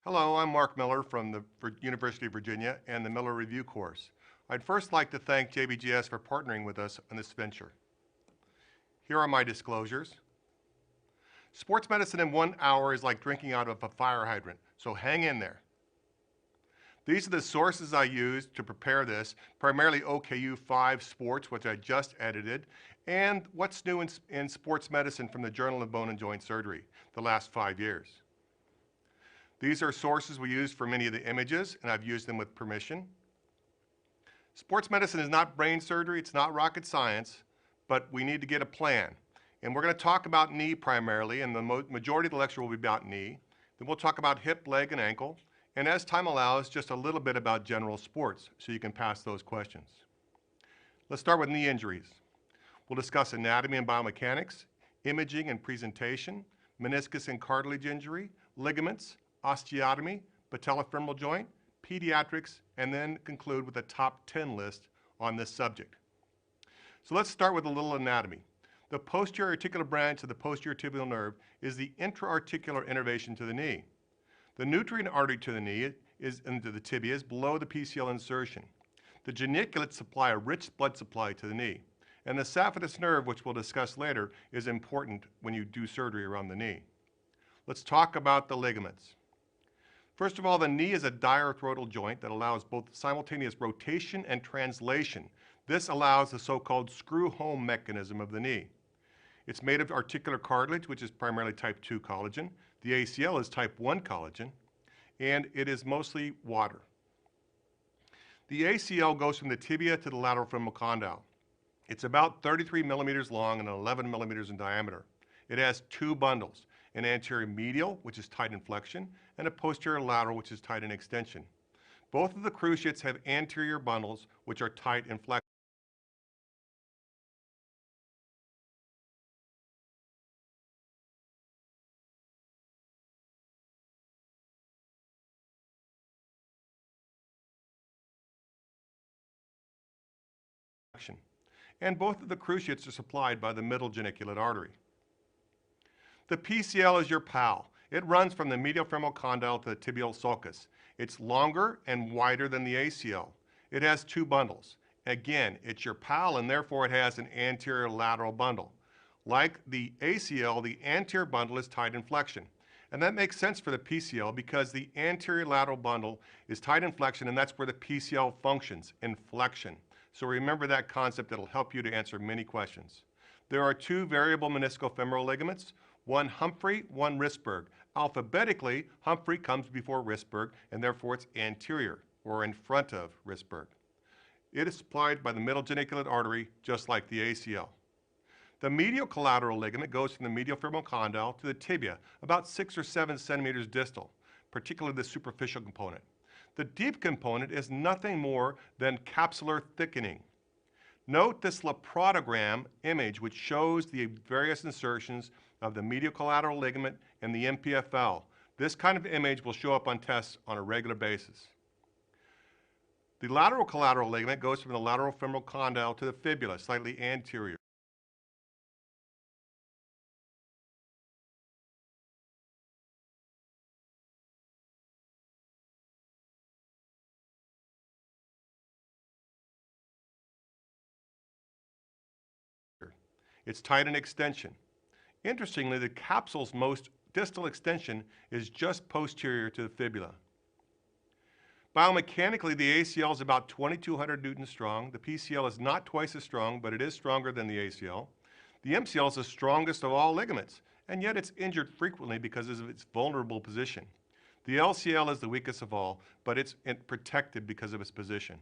Hello, I'm Mark Miller from the University of Virginia and the Miller Review course. I'd first like to thank JBGS for partnering with us on this venture. Here are my disclosures. Sports medicine in 1 hour is like drinking out of a fire hydrant, so hang in there. These are the sources I used to prepare this, primarily OKU 5 Sports, which I just edited, and What's New in Sports Medicine from the Journal of Bone and Joint Surgery, the last 5 years. These are sources we used for many of the images, and I've used them with permission. Sports medicine is not brain surgery, it's not rocket science, but we need to get a plan. And we're going to talk about knee primarily, and the majority of the lecture will be about knee. Then we'll talk about hip, leg, and ankle, and as time allows, just a little bit about general sports, so you can pass those questions. Let's start with knee injuries. We'll discuss anatomy and biomechanics, imaging and presentation, meniscus and cartilage injury, ligaments, osteotomy, patellofemoral joint, pediatrics, and then conclude with a top 10 list on this subject. So let's start with a little anatomy. The posterior articular branch of the posterior tibial nerve is the intra-articular innervation to the knee. The nutrient artery to the knee is into the tibia is below the PCL insertion. The geniculate supply a rich blood supply to the knee. And the saphenous nerve, which we'll discuss later, is important when you do surgery around the knee. Let's talk about the ligaments. First of all, the knee is a diarthroidal joint that allows both simultaneous rotation and translation. This allows the so-called screw-home mechanism of the knee. It's made of articular cartilage, which is primarily type 2 collagen. The ACL is type 1 collagen, and it is mostly water. The ACL goes from the tibia to the lateral femoral condyle. It's about 33 millimeters long and 11 millimeters in diameter. It has two bundles, an anterior medial, which is tight in flexion, and a posterior lateral, which is tight in extension. Both of the cruciates have anterior bundles, which are tight in flexion. And both of the cruciates are supplied by the middle geniculate artery. The PCL is your pal. It runs from the medial femoral condyle to the tibial sulcus. It's longer and wider than the ACL. It has two bundles. Again, it's your pal, and therefore it has an anterior lateral bundle. Like the ACL, the anterior bundle is tight in flexion. And that makes sense for the PCL because the anterior lateral bundle is tight in flexion, and that's where the PCL functions, in flexion. So remember that concept. It'll help you to answer many questions. There are two variable meniscofemoral ligaments, one Humphrey, one Rissberg. Alphabetically, Humphrey comes before Rissberg, and therefore it's anterior, or in front of Rissberg. It is supplied by the middle geniculate artery, just like the ACL. The medial collateral ligament goes from the medial femoral condyle to the tibia, about 6 or 7 centimeters distal, particularly the superficial component. The deep component is nothing more than capsular thickening. Note this laprotogram image, which shows the various insertions of the medial collateral ligament and the MPFL. This kind of image will show up on tests on a regular basis. The lateral collateral ligament goes from the lateral femoral condyle to the fibula, slightly anterior. It's tight in extension. Interestingly, the capsule's most distal extension is just posterior to the fibula. Biomechanically, the ACL is about 2,200 newtons strong. The PCL is not twice as strong, but it is stronger than the ACL. The MCL is the strongest of all ligaments, and yet it's injured frequently because of its vulnerable position. The LCL is the weakest of all, but it's protected because of its position.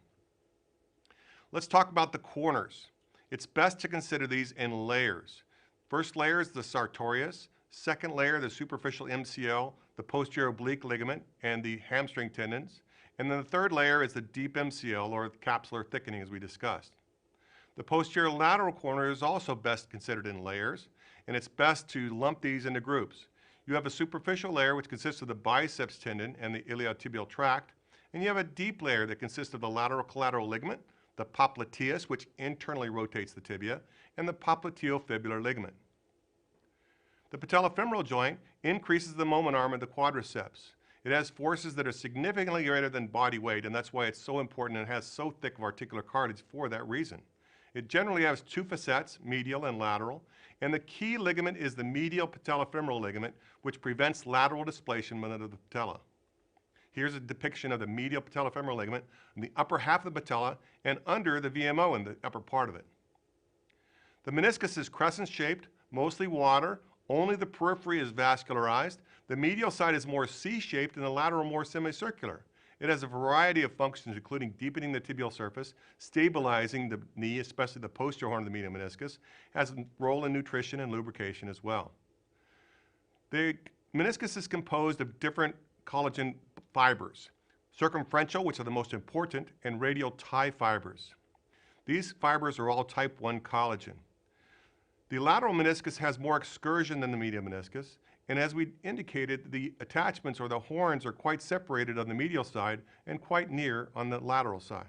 Let's talk about the corners. It's best to consider these in layers. First layer is the sartorius. Second layer, the superficial MCL, the posterior oblique ligament, and the hamstring tendons. And then the third layer is the deep MCL, or capsular thickening, as we discussed. The posterior lateral corner is also best considered in layers, and it's best to lump these into groups. You have a superficial layer, which consists of the biceps tendon and the iliotibial tract, and you have a deep layer that consists of the lateral collateral ligament, the popliteus, which internally rotates the tibia, and the popliteofibular ligament. The patellofemoral joint increases the moment arm of the quadriceps. It has forces that are significantly greater than body weight, and that's why it's so important and has so thick of articular cartilage for that reason. It generally has two facets, medial and lateral, and the key ligament is the medial patellofemoral ligament, which prevents lateral displacement of the patella. Here's a depiction of the medial patellofemoral ligament in the upper half of the patella and under the VMO in the upper part of it. The meniscus is crescent-shaped, mostly water. Only the periphery is vascularized. The medial side is more C-shaped and the lateral more semicircular. It has a variety of functions, including deepening the tibial surface, stabilizing the knee, especially the posterior horn of the medial meniscus, has a role in nutrition and lubrication as well. The meniscus is composed of different collagen fibers, circumferential, which are the most important, and radial tie fibers. These fibers are all type 1 collagen. The lateral meniscus has more excursion than the medial meniscus, and as we indicated, the attachments or the horns are quite separated on the medial side and quite near on the lateral side.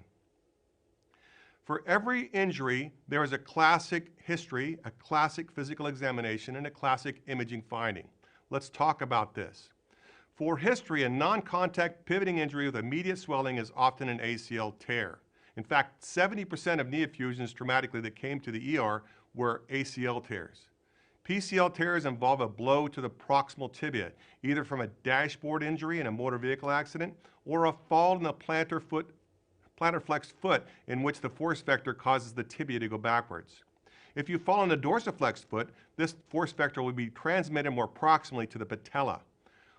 For every injury, there is a classic history, a classic physical examination, and a classic imaging finding. Let's talk about this. For history, a non-contact pivoting injury with immediate swelling is often an ACL tear. In fact, 70% of knee effusions traumatically that came to the ER were ACL tears. PCL tears involve a blow to the proximal tibia, either from a dashboard injury in a motor vehicle accident or a fall in the plantar flexed foot in which the force vector causes the tibia to go backwards. If you fall on a dorsiflexed foot, this force vector will be transmitted more proximally to the patella.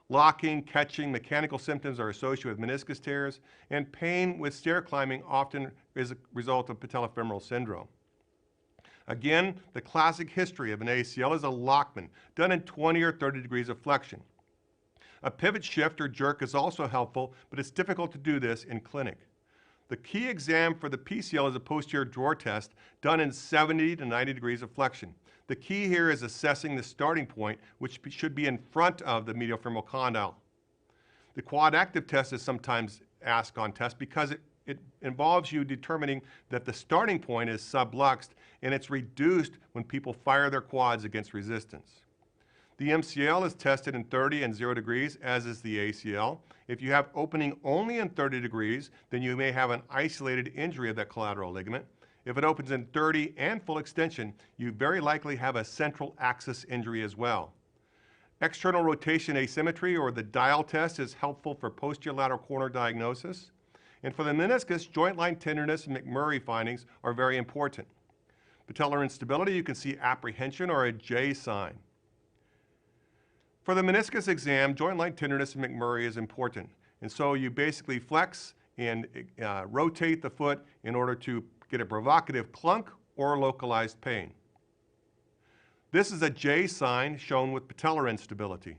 Locking, catching, mechanical symptoms are associated with meniscus tears, and pain with stair climbing often is a result of patellofemoral syndrome. Again, the classic history of an ACL is a Lockman, done in 20 or 30 degrees of flexion. A pivot shift or jerk is also helpful, but it's difficult to do this in clinic. The key exam for the PCL is a posterior drawer test done in 70 to 90 degrees of flexion. The key here is assessing the starting point, which should be in front of the medial femoral condyle. The quad active test is sometimes asked on test because it involves you determining that the starting point is subluxed and it's reduced when people fire their quads against resistance. The MCL is tested in 30 and 0 degrees, as is the ACL. If you have opening only in 30 degrees, then you may have an isolated injury of that collateral ligament. If it opens in 30 and full extension, you very likely have a central axis injury as well. External rotation asymmetry, or the dial test, is helpful for posterior lateral corner diagnosis. And for the meniscus, joint line tenderness and McMurray findings are very important. Patellar instability, you can see apprehension or a J sign. For the meniscus exam, joint line tenderness and McMurray is important. And so you basically flex and rotate the foot in order to get a provocative clunk or localized pain. This is a J sign shown with patellar instability.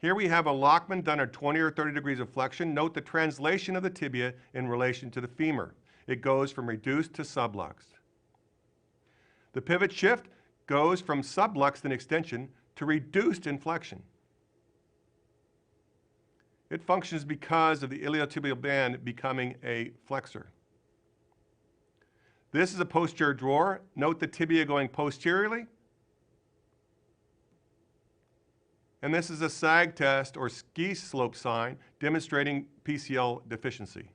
Here we have a Lockman done at 20 or 30 degrees of flexion. Note the translation of the tibia in relation to the femur. It goes from reduced to subluxed. The pivot shift goes from subluxed in extension to reduced in flexion. It functions because of the iliotibial band becoming a flexor. This is a posterior drawer. Note the tibia going posteriorly. And this is a sag test or ski slope sign demonstrating PCL deficiency.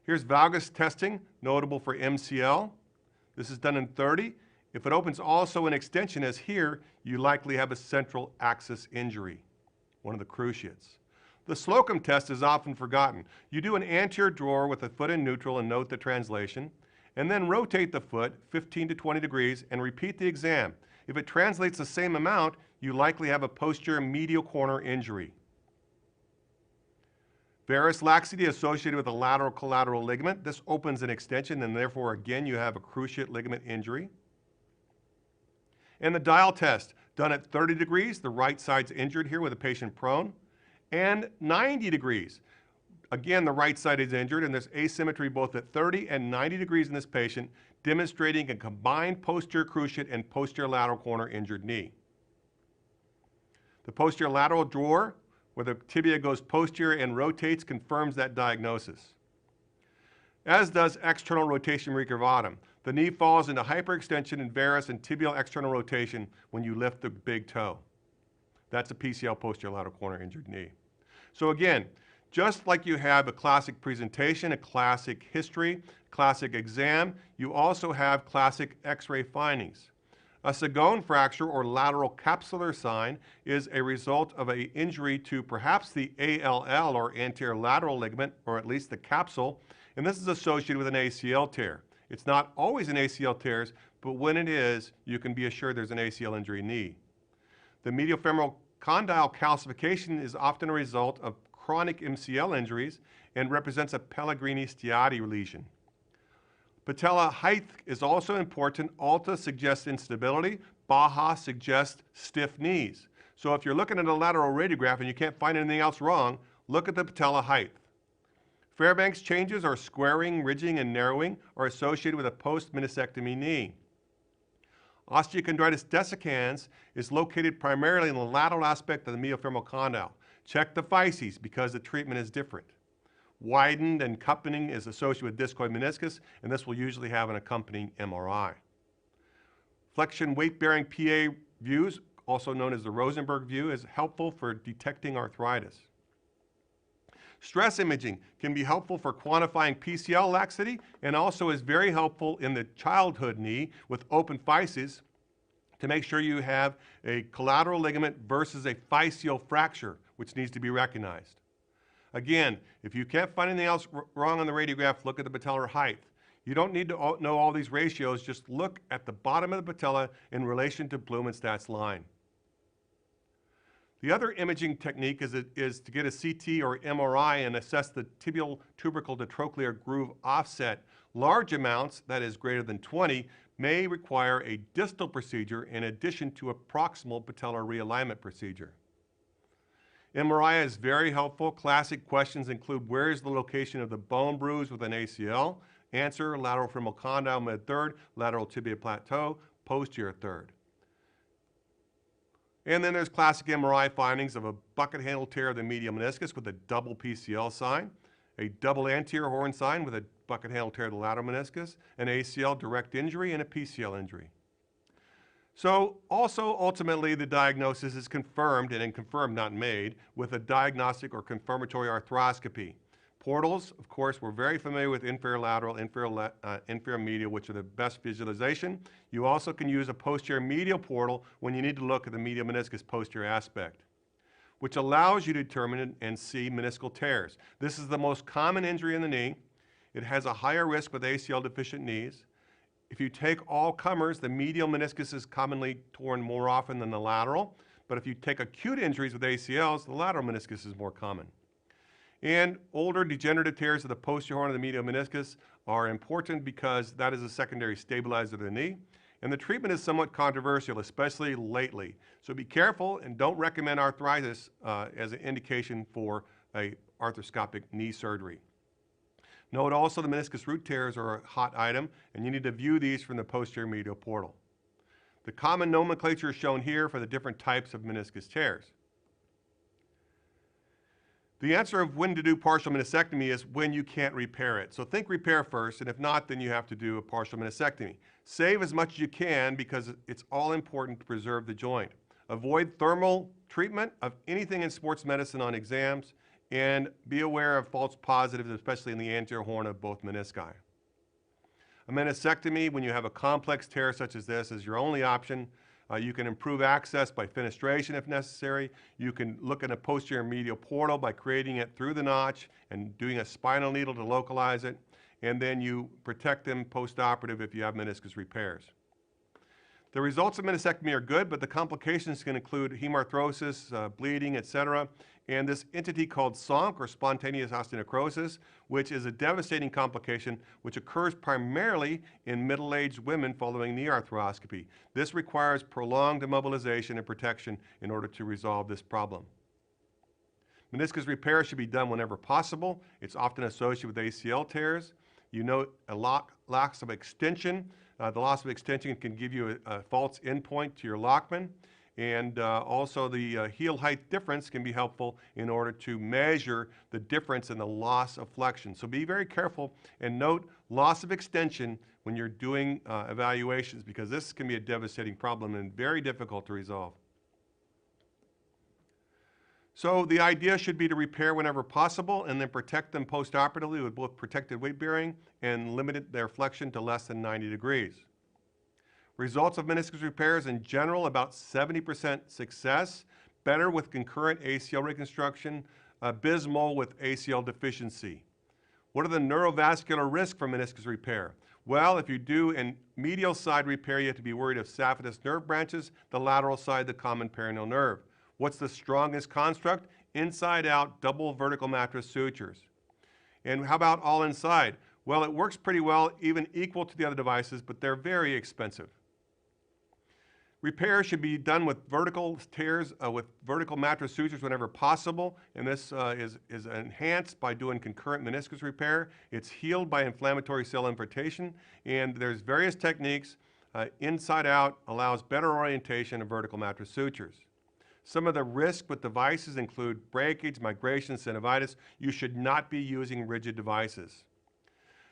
Here's valgus testing, notable for MCL. This is done in 30. If it opens also in extension as here, you likely have a central axis injury, one of the cruciates. The Slocum test is often forgotten. You do an anterior drawer with the foot in neutral and note the translation, and then rotate the foot 15 to 20 degrees and repeat the exam. If it translates the same amount, you likely have a posterior medial corner injury. Varus laxity associated with a lateral collateral ligament. This opens an extension, and therefore, again, you have a cruciate ligament injury. And the dial test, done at 30 degrees, the right side's injured here with the patient prone, and 90 degrees. Again, the right side is injured, and there's asymmetry both at 30 and 90 degrees in this patient, demonstrating a combined posterior cruciate and posterior lateral corner injured knee. The posterior lateral drawer, where the tibia goes posterior and rotates, confirms that diagnosis. As does external rotation recurvatum. The knee falls into hyperextension in varus and tibial external rotation when you lift the big toe. That's a PCL, posterior lateral corner injured knee. So again, just like you have a classic presentation, a classic history, classic exam, you also have classic x-ray findings. A Sagone fracture or lateral capsular sign is a result of an injury to perhaps the ALL or anterior lateral ligament, or at least the capsule, and this is associated with an ACL tear. It's not always an ACL tear, but when it is, you can be assured there's an ACL injury knee. The medial femoral condyle calcification is often a result of chronic MCL injuries and represents a Pellegrini Stiati lesion. Patella height is also important. Alta suggests instability. Baja suggests stiff knees. So if you're looking at a lateral radiograph and you can't find anything else wrong, look at the patella height. Fairbanks changes or squaring, ridging, and narrowing are associated with a post-meniscectomy knee. Osteochondritis dissecans is located primarily in the lateral aspect of the medial femoral condyle. Check the physes because the treatment is different. Widened and cupping is associated with discoid meniscus, and this will usually have an accompanying MRI. Flexion weight-bearing PA views, also known as the Rosenberg view, is helpful for detecting arthritis. Stress imaging can be helpful for quantifying PCL laxity and also is very helpful in the childhood knee with open physes to make sure you have a collateral ligament versus a physeal fracture, which needs to be recognized. Again, if you can't find anything else wrong on the radiograph, look at the patellar height. You don't need to know all these ratios, just look at the bottom of the patella in relation to Blumenstadt's line. The other imaging technique is to get a CT or MRI and assess the tibial tubercle to trochlear groove offset. Large amounts, that is greater than 20, may require a distal procedure in addition to a proximal patellar realignment procedure. MRI is very helpful. Classic questions include where is the location of the bone bruise with an ACL? Answer, lateral femoral condyle mid-third, lateral tibia plateau, posterior third. And then there's classic MRI findings of a bucket handle tear of the medial meniscus with a double PCL sign, a double anterior horn sign with a bucket handle tear of the lateral meniscus, an ACL direct injury, and a PCL injury. So also ultimately the diagnosis is confirmed, and confirmed not made, with a diagnostic or confirmatory arthroscopy. Portals, of course, we're very familiar with inferior lateral, inferior medial, which are the best visualization. You also can use a posterior medial portal when you need to look at the medial meniscus posterior aspect, which allows you to determine and see meniscal tears. This is the most common injury in the knee. It has a higher risk with ACL deficient knees. If you take all comers, the medial meniscus is commonly torn more often than the lateral, but if you take acute injuries with ACLs, the lateral meniscus is more common. And older degenerative tears of the posterior horn of the medial meniscus are important because that is a secondary stabilizer of the knee. And the treatment is somewhat controversial, especially lately. So be careful and don't recommend arthritis as an indication for a arthroscopic knee surgery. Note also the meniscus root tears are a hot item, and you need to view these from the posterior medial portal. The common nomenclature is shown here for the different types of meniscus tears. The answer of when to do partial meniscectomy is when you can't repair it. So think repair first, and if not, then you have to do a partial meniscectomy. Save as much as you can because it's all important to preserve the joint. Avoid thermal treatment of anything in sports medicine on exams, and be aware of false positives, especially in the anterior horn of both menisci. A meniscectomy, when you have a complex tear such as this, is your only option. You can improve access by fenestration if necessary. You can look at a posterior medial portal by creating it through the notch and doing a spinal needle to localize it. And then you protect them post-operative if you have meniscus repairs. The results of meniscectomy are good, but the complications can include hemarthrosis, bleeding, etc. And this entity called SONC, or spontaneous osteonecrosis, which is a devastating complication which occurs primarily in middle-aged women following knee arthroscopy. This requires prolonged immobilization and protection in order to resolve this problem. Meniscus repair should be done whenever possible. It's often associated with ACL tears. You note a loss of extension. The loss of extension can give you a false endpoint to your Lockman. And also the heel height difference can be helpful in order to measure the difference in the loss of flexion. So be very careful and note loss of extension when you're doing evaluations because this can be a devastating problem and very difficult to resolve. So the idea should be to repair whenever possible and then protect them postoperatively with both protected weight bearing and limited their flexion to less than 90 degrees. Results of meniscus repairs in general, about 70% success, better with concurrent ACL reconstruction, abysmal with ACL deficiency. What are the neurovascular risks for meniscus repair? Well, if you do a medial side repair, you have to be worried of saphenous nerve branches, the lateral side, the common peroneal nerve. What's the strongest construct? Inside out, double vertical mattress sutures. And how about all inside? Well, it works pretty well, even equal to the other devices, but they're very expensive. Repair should be done with vertical tears, with vertical mattress sutures whenever possible, and this is enhanced by doing concurrent meniscus repair. It's healed by inflammatory cell infiltration, and there's various techniques. Inside out allows better orientation of vertical mattress sutures. Some of the risks with devices include breakage, migration, synovitis. You should not be using rigid devices.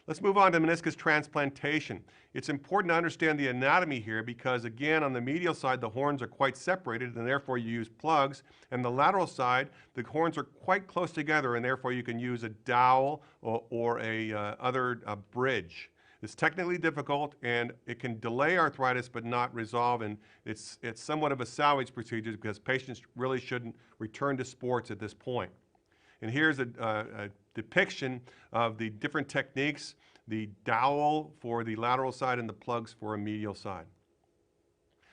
Let's move on to meniscus transplantation. It's important to understand the anatomy here because, again, on the medial side, the horns are quite separated and therefore you use plugs. And the lateral side, the horns are quite close together and therefore you can use a dowel or a bridge. It's technically difficult and it can delay arthritis but not resolve, and it's somewhat of a salvage procedure because patients really shouldn't return to sports at this point. And here's a depiction of the different techniques, the dowel for the lateral side and the plugs for a medial side.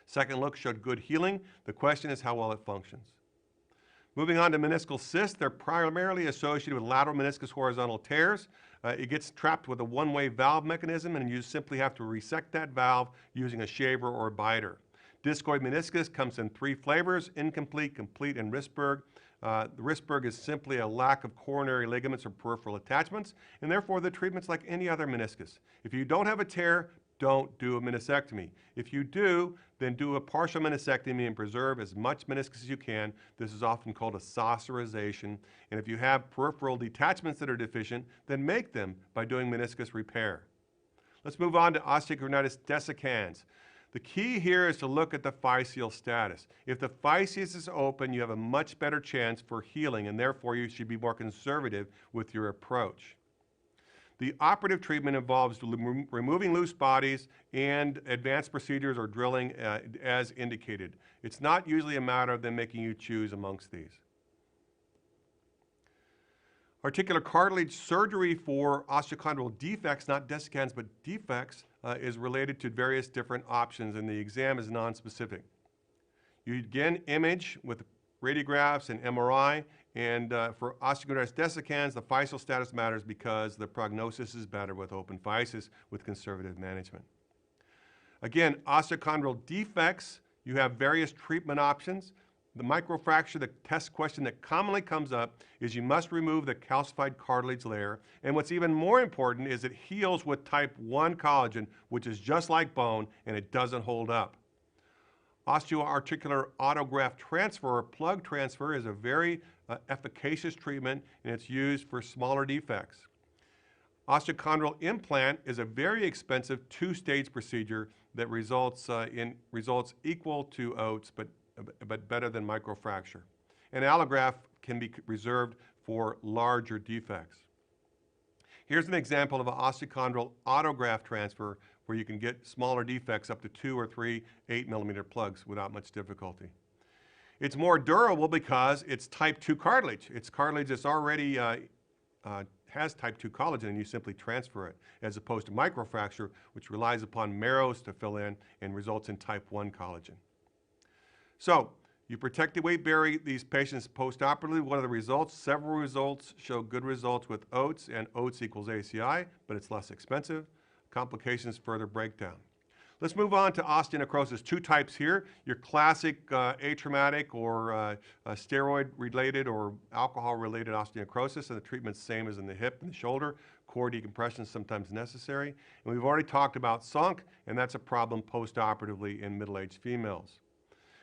Second look showed good healing. The question is how well it functions. Moving on to meniscal cysts, they're primarily associated with lateral meniscus horizontal tears. It gets trapped with a one-way valve mechanism, and you simply have to resect that valve using a shaver or a biter. Discoid meniscus comes in 3 flavors: incomplete, complete, and Rissberg. The Rissberg is simply a lack of coronary ligaments or peripheral attachments, and therefore the treatment's like any other meniscus. If you don't have a tear, don't do a meniscectomy. If you do, then do a partial meniscectomy and preserve as much meniscus as you can. This is often called a saucerization. And if you have peripheral detachments that are deficient, then make them by doing meniscus repair. Let's move on to osteochondritis dissecans. The key here is to look at the physeal status. If the physeus is open, you have a much better chance for healing, and therefore you should be more conservative with your approach. The operative treatment involves removing loose bodies and advanced procedures or drilling as indicated. It's not usually a matter of them making you choose amongst these. Articular cartilage surgery for osteochondral defects, not dissecans, but defects, is related to various different options, and the exam is nonspecific. You again image with radiographs and MRI, and for osteochondritis dissecans, the physeal status matters because the prognosis is better with open physis with conservative management. Again, osteochondral defects, you have various treatment options. The microfracture, the test question that commonly comes up is you must remove the calcified cartilage layer. And what's even more important is it heals with type 1 collagen, which is just like bone, and it doesn't hold up. Osteoarticular autograft transfer or plug transfer is a very efficacious treatment, and it's used for smaller defects. Osteochondral implant is a very expensive 2-stage procedure that results in results equal to OATS, but better than microfracture. And allograft can be reserved for larger defects. Here's an example of an osteochondral autograft transfer where you can get smaller defects up to 2 or 3 8mm plugs without much difficulty. It's more durable because it's type 2 cartilage. It's cartilage that's already has type 2 collagen, and you simply transfer it, as opposed to microfracture, which relies upon marrows to fill in and results in type 1 collagen. So, you protect the weight bearing these patients postoperatively. What are the results? Several results show good results with OATS, and OATS equals ACI, but it's less expensive. Complications further breakdown. Let's move on to osteonecrosis. 2 types here. Your classic atraumatic or steroid-related or alcohol-related osteonecrosis, and the treatment's same as in the hip and the shoulder. Core decompression is sometimes necessary. And we've already talked about sunk, and that's a problem postoperatively in middle-aged females.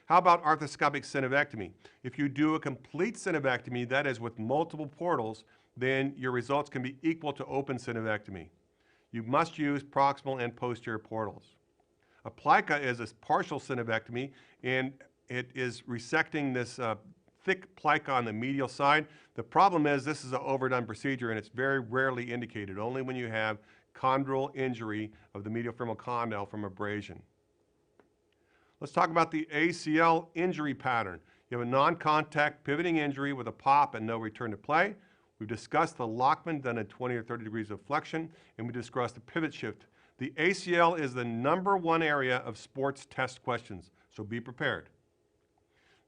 How about arthroscopic synovectomy? If you do a complete synovectomy, that is with multiple portals, then your results can be equal to open synovectomy. You must use proximal and posterior portals. A plica is a partial synovectomy, and it is resecting this thick plica on the medial side. The problem is this is an overdone procedure and it's very rarely indicated, only when you have chondral injury of the medial femoral condyle from abrasion. Let's talk about the ACL injury pattern. You have a non-contact pivoting injury with a pop and no return to play. We've discussed the Lockman done at 20 or 30 degrees of flexion, and we discussed the pivot shift. The ACL is the #1 area of sports test questions, so be prepared.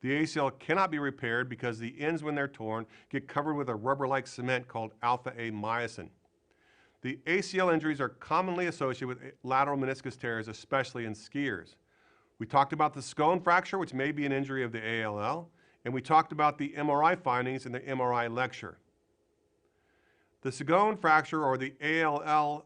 The ACL cannot be repaired because the ends, when they're torn, get covered with a rubber-like cement called alpha-A myosin. The ACL injuries are commonly associated with lateral meniscus tears, especially in skiers. We talked about the scone fracture, which may be an injury of the ALL, and we talked about the MRI findings in the MRI lecture. The scone fracture, or the ALL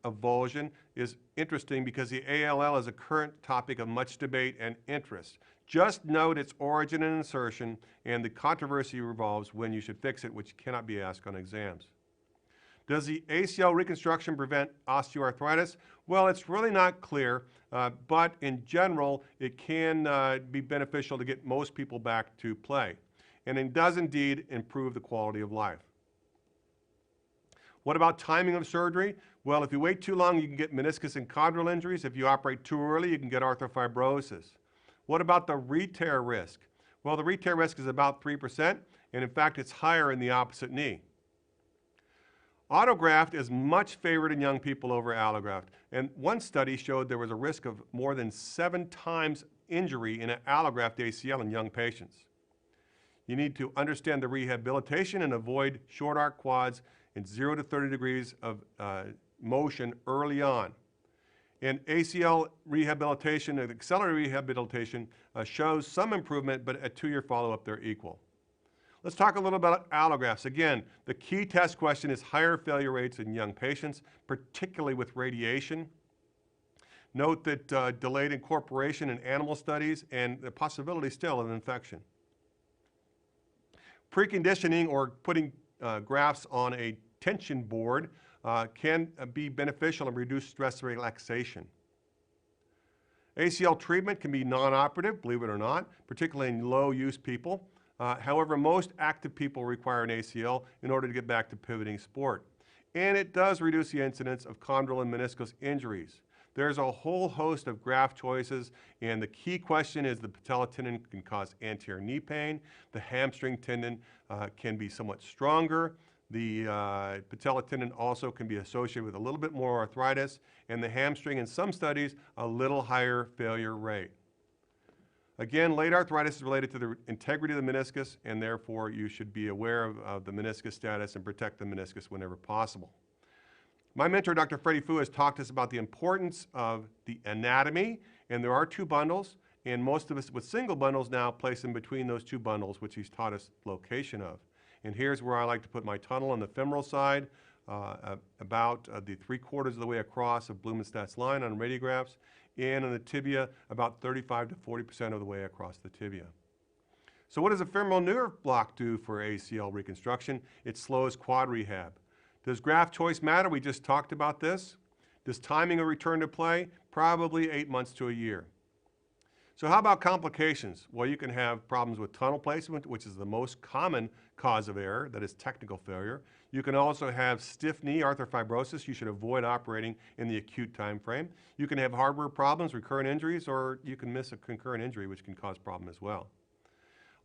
avulsion, is interesting because the ALL is a current topic of much debate and interest. Just note its origin and insertion, and the controversy revolves when you should fix it, which cannot be asked on exams. Does the ACL reconstruction prevent osteoarthritis? Well, it's really not clear, but in general, it can be beneficial to get most people back to play. And it does indeed improve the quality of life. What about timing of surgery? Well, if you wait too long, you can get meniscus and chondral injuries. If you operate too early, you can get arthrofibrosis. What about the re-tear risk? Well, the re-tear risk is about 3%, and in fact, it's higher in the opposite knee. Autograft is much favored in young people over allograft, and one study showed there was a risk of more than 7 times injury in an allograft ACL in young patients. You need to understand the rehabilitation and avoid short arc quads in 0 to 30 degrees of motion early on. And ACL rehabilitation and accelerated rehabilitation shows some improvement, but at 2-year follow-up, they're equal. Let's talk a little about allografts. Again, the key test question is higher failure rates in young patients, particularly with radiation. Note that delayed incorporation in animal studies and the possibility still of infection. Preconditioning, or putting grafts on a tension board, can be beneficial and reduce stress relaxation. ACL treatment can be non-operative, believe it or not, particularly in low-use people. However, most active people require an ACL in order to get back to pivoting sport. And it does reduce the incidence of chondral and meniscus injuries. There's a whole host of graft choices, and the key question is the patella tendon can cause anterior knee pain. The hamstring tendon can be somewhat stronger. The patella tendon also can be associated with a little bit more arthritis, and the hamstring, in some studies, a little higher failure rate. Again, late arthritis is related to the integrity of the meniscus, and therefore you should be aware of the meniscus status and protect the meniscus whenever possible. My mentor, Dr. Freddie Fu, has talked to us about the importance of the anatomy, and there are 2 bundles, and most of us with single bundles now place in between those 2 bundles, which he's taught us location of. And here's where I like to put my tunnel on the femoral side, about the 3/4 of the way across of Blumenstadt's line on radiographs, and on the tibia about 35 to 40% of the way across the tibia. So what does a femoral nerve block do for ACL reconstruction? It slows quad rehab. Does graft choice matter? We just talked about this. Does timing of return to play? Probably 8 months to a year. So how about complications? Well, you can have problems with tunnel placement, which is the most common cause of error, that is technical failure. You can also have stiff knee arthrofibrosis. You should avoid operating in the acute time frame. You can have hardware problems, recurrent injuries, or you can miss a concurrent injury, which can cause problem as well.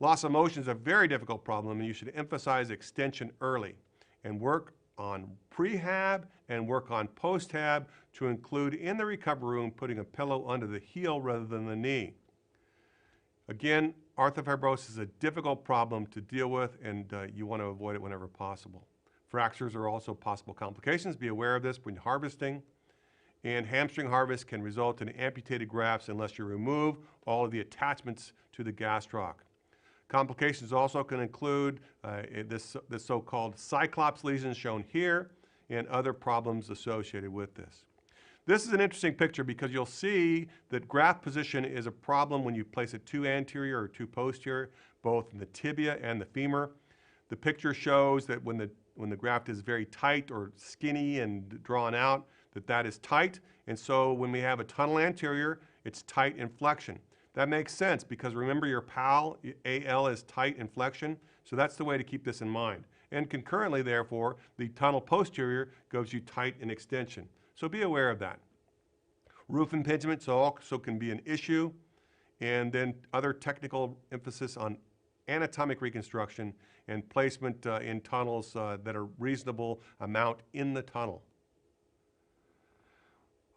Loss of motion is a very difficult problem, and you should emphasize extension early and work on prehab and work on post-hab to include in the recovery room putting a pillow under the heel rather than the knee. Again, arthrofibrosis is a difficult problem to deal with, and you want to avoid it whenever possible. Fractures are also possible complications. Be aware of this when harvesting. And hamstring harvest can result in amputated grafts unless you remove all of the attachments to the gastroc. Complications also can include this so-called cyclops lesion shown here and other problems associated with this. This is an interesting picture because you'll see that graft position is a problem when you place it too anterior or too posterior, both in the tibia and the femur. The picture shows that when the graft is very tight or skinny and drawn out, that is tight. And so when we have a tunnel anterior, it's tight in flexion. That makes sense because remember your PAL, AL is tight in flexion, so that's the way to keep this in mind. And concurrently, therefore, the tunnel posterior goes you tight in extension. So be aware of that. Roof impingement also can be an issue, and then other technical emphasis on anatomic reconstruction and placement in tunnels that are reasonable amount in the tunnel.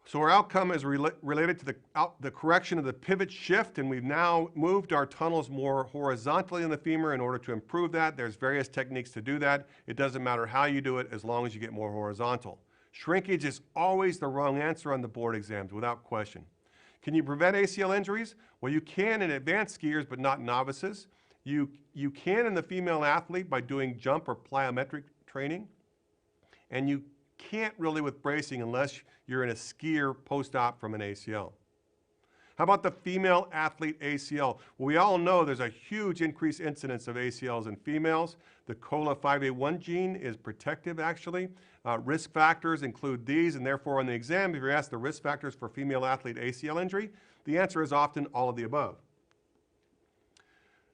So our outcome is related to the correction of the pivot shift, and we've now moved our tunnels more horizontally in the femur in order to improve that. There's various techniques to do that. It doesn't matter how you do it as long as you get more horizontal. Shrinkage is always the wrong answer on the board exams, without question. Can you prevent ACL injuries? Well, you can in advanced skiers, but not novices. You can in the female athlete by doing jump or plyometric training, and you can't really with bracing unless you're in a skier post-op from an ACL. How about the female athlete ACL? Well, we all know there's a huge increased incidence of ACLs in females. The COLA5A1 gene is protective, actually. Risk factors include these, and therefore on the exam, if you're asked the risk factors for female athlete ACL injury, the answer is often all of the above.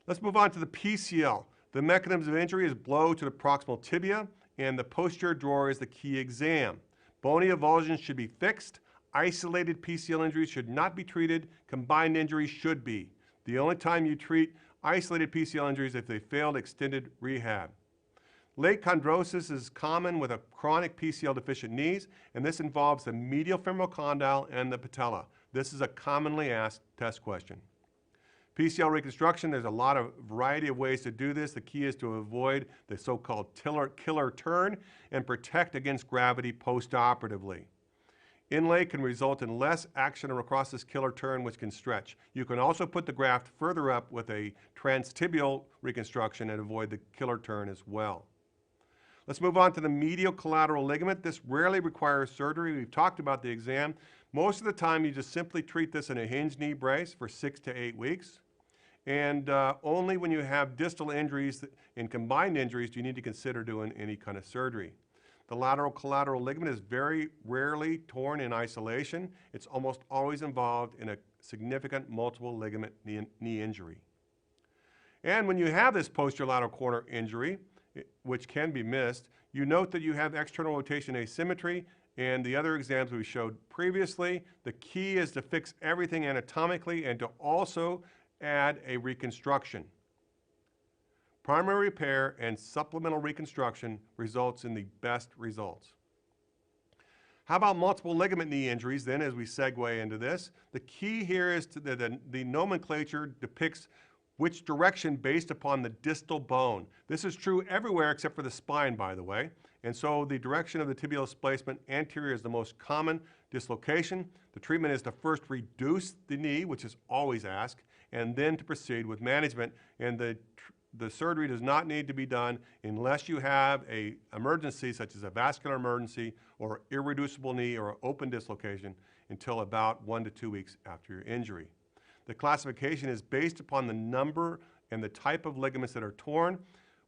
Let's move on to the PCL. The mechanism of injury is blow to the proximal tibia, and the posterior drawer is the key exam. Bony avulsions should be fixed. Isolated PCL injuries should not be treated. Combined injuries should be. The only time you treat isolated PCL injuries is if they failed extended rehab. Late chondrosis is common with a chronic PCL deficient knees, and this involves the medial femoral condyle and the patella. This is a commonly asked test question. PCL reconstruction, there's a lot of variety of ways to do this. The key is to avoid the so-called killer turn and protect against gravity post-operatively. Inlay can result in less action across this killer turn, which can stretch. You can also put the graft further up with a transtibial reconstruction and avoid the killer turn as well. Let's move on to the medial collateral ligament. This rarely requires surgery. We've talked about the exam. Most of the time, you just simply treat this in a hinge knee brace for 6 to 8 weeks. And only when you have distal injuries and combined injuries do you need to consider doing any kind of surgery. The lateral collateral ligament is very rarely torn in isolation. It's almost always involved in a significant multiple ligament knee injury. And when you have this posterior lateral corner injury, which can be missed, you note that you have external rotation asymmetry, and the other exams we showed previously. The key is to fix everything anatomically and to also add a reconstruction. Primary repair and supplemental reconstruction results in the best results. How about multiple ligament knee injuries then as we segue into this? The key here is the nomenclature depicts which direction based upon the distal bone. This is true everywhere except for the spine, by the way. And so the direction of the tibial displacement anterior is the most common dislocation. The treatment is to first reduce the knee, which is always asked, and then to proceed with management. And the surgery does not need to be done unless you have an emergency, such as a vascular emergency or irreducible knee or open dislocation, until about 1 to 2 weeks after your injury. The classification is based upon the number and the type of ligaments that are torn.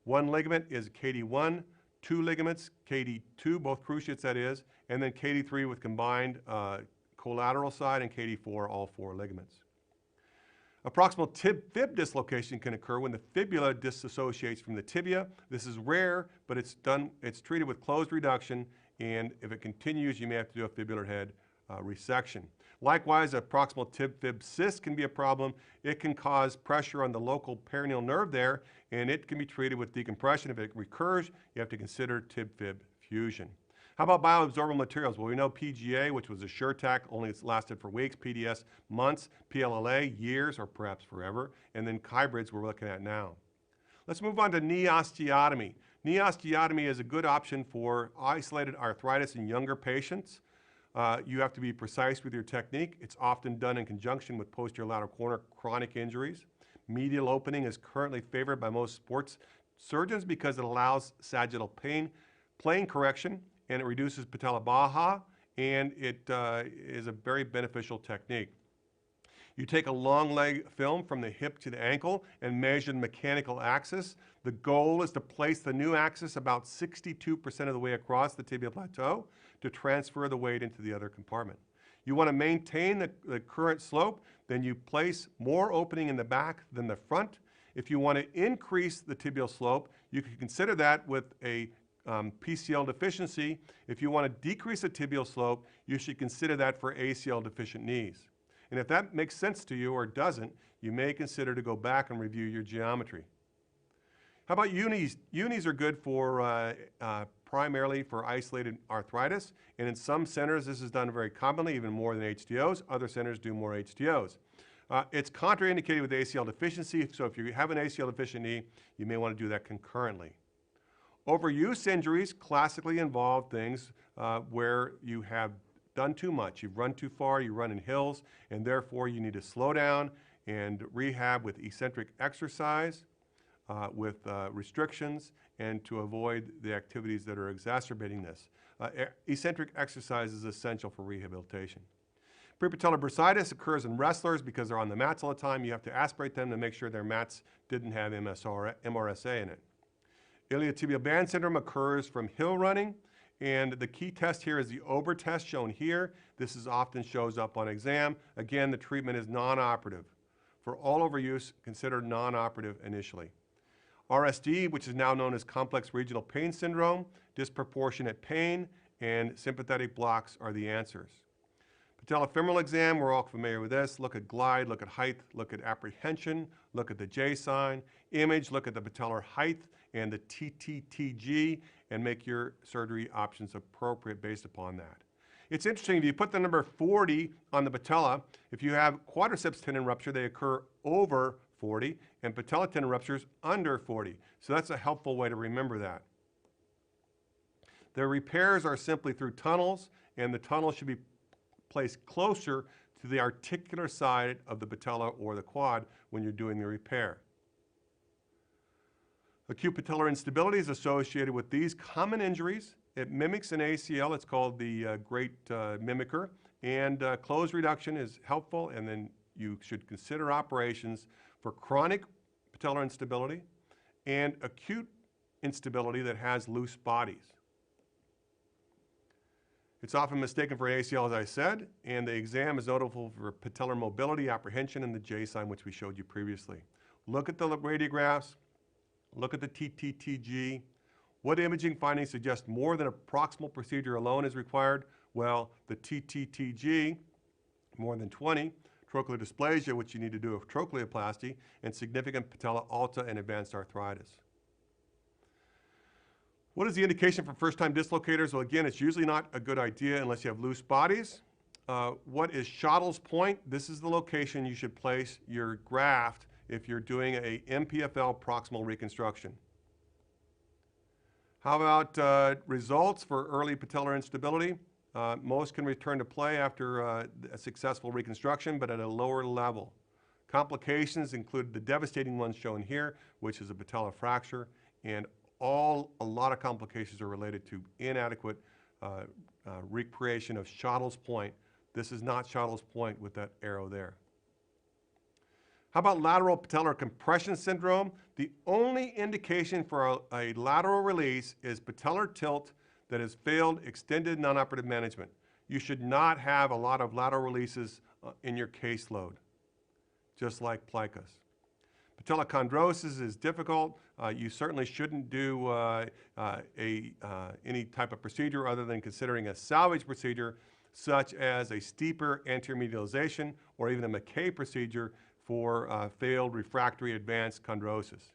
One ligament is KD1, 2 ligaments, KD2, both cruciates that is, and then KD3 with combined collateral side, and KD4, all 4 ligaments. A proximal fib dislocation can occur when the fibula disassociates from the tibia. This is rare, but it's treated with closed reduction, and if it continues, you may have to do a fibular head resection. Likewise, a proximal tib-fib cyst can be a problem. It can cause pressure on the local perineal nerve there, and it can be treated with decompression. If it recurs, you have to consider tib-fib fusion. How about bioabsorbable materials? Well, we know PGA, which was a SureTac, only it's lasted for weeks, PDS months, PLLA years or perhaps forever, and then hybrids we're looking at now. Let's move on to knee osteotomy. Knee osteotomy is a good option for isolated arthritis in younger patients. You have to be precise with your technique. It's often done in conjunction with posterior lateral corner chronic injuries. Medial opening is currently favored by most sports surgeons because it allows sagittal plane correction, and it reduces patella baja, and it is a very beneficial technique. You take a long leg film from the hip to the ankle and measure the mechanical axis. The goal is to place the new axis about 62% of the way across the tibial plateau to transfer the weight into the other compartment. You want to maintain the current slope. then you place more opening in the back than the front. If you want to increase the tibial slope, you can consider that with a PCL deficiency. If you want to decrease the tibial slope, you should consider that for ACL deficient knees. And if that makes sense to you or doesn't, you may consider to go back and review your geometry. How about unis? Unis are good for primarily for isolated arthritis, and in some centers this is done very commonly, even more than HDOs. Other centers do more HDOs. It's contraindicated with ACL deficiency, so if you have an ACL deficient knee, you may want to do that concurrently. Overuse injuries classically involve things where you have done too much. You've run too far, you run in hills, and therefore you need to slow down and rehab with eccentric exercise, with restrictions, and to avoid the activities that are exacerbating this. Eccentric exercise is essential for rehabilitation. Prepatellar bursitis occurs in wrestlers because they're on the mats all the time. You have to aspirate them to make sure their mats didn't have MRSA in it. Iliotibial band syndrome occurs from hill running, and the key test here is the Ober test shown here. This is often shows up on exam. Again, the treatment is non-operative. For all overuse, consider non-operative initially. RSD, which is now known as complex regional pain syndrome, disproportionate pain, and sympathetic blocks are the answers. Patellofemoral exam, we're all familiar with this. Look at glide, look at height, look at apprehension, look at the J sign. Image, look at the patellar height and the TTTG, and make your surgery options appropriate based upon that. It's interesting, if you put the number 40 on the patella, if you have quadriceps tendon rupture, they occur over 40, and patella tendon ruptures under 40. So that's a helpful way to remember that. The repairs are simply through tunnels, and the tunnel should be placed closer to the articular side of the patella or the quad when you're doing the repair. Acute patellar instability is associated with these common injuries. It mimics an ACL. It's called the great mimicker. And closed reduction is helpful, and then you should consider operations for chronic patellar instability and acute instability that has loose bodies. It's often mistaken for ACL, as I said, and the exam is notable for patellar mobility, apprehension, and the J sign, which we showed you previously. Look at the radiographs. Look at the TTTG. What imaging findings suggest more than a proximal procedure alone is required? Well, the TTTG, more than 20, trochlear dysplasia, which you need to do a trochleoplasty, and significant patella alta and advanced arthritis. What is the indication for first-time dislocators? Well, again, it's usually not a good idea unless you have loose bodies. What is Schottle's point? This is the location you should place your graft if you're doing a MPFL proximal reconstruction. How about results for early patellar instability? Most can return to play after a successful reconstruction, but at a lower level. Complications include the devastating ones shown here, which is a patella fracture, and a lot of complications are related to inadequate recreation of Schottle's point. This is not Schottle's point with that arrow there. How about lateral patellar compression syndrome? The only indication for a lateral release is patellar tilt that has failed extended non-operative management. You should not have a lot of lateral releases in your caseload, just like plicus. Patellachondrosis is difficult. You certainly shouldn't do any type of procedure other than considering a salvage procedure, such as a steeper anterior medialization or even a McKay procedure for failed refractory advanced chondrosis.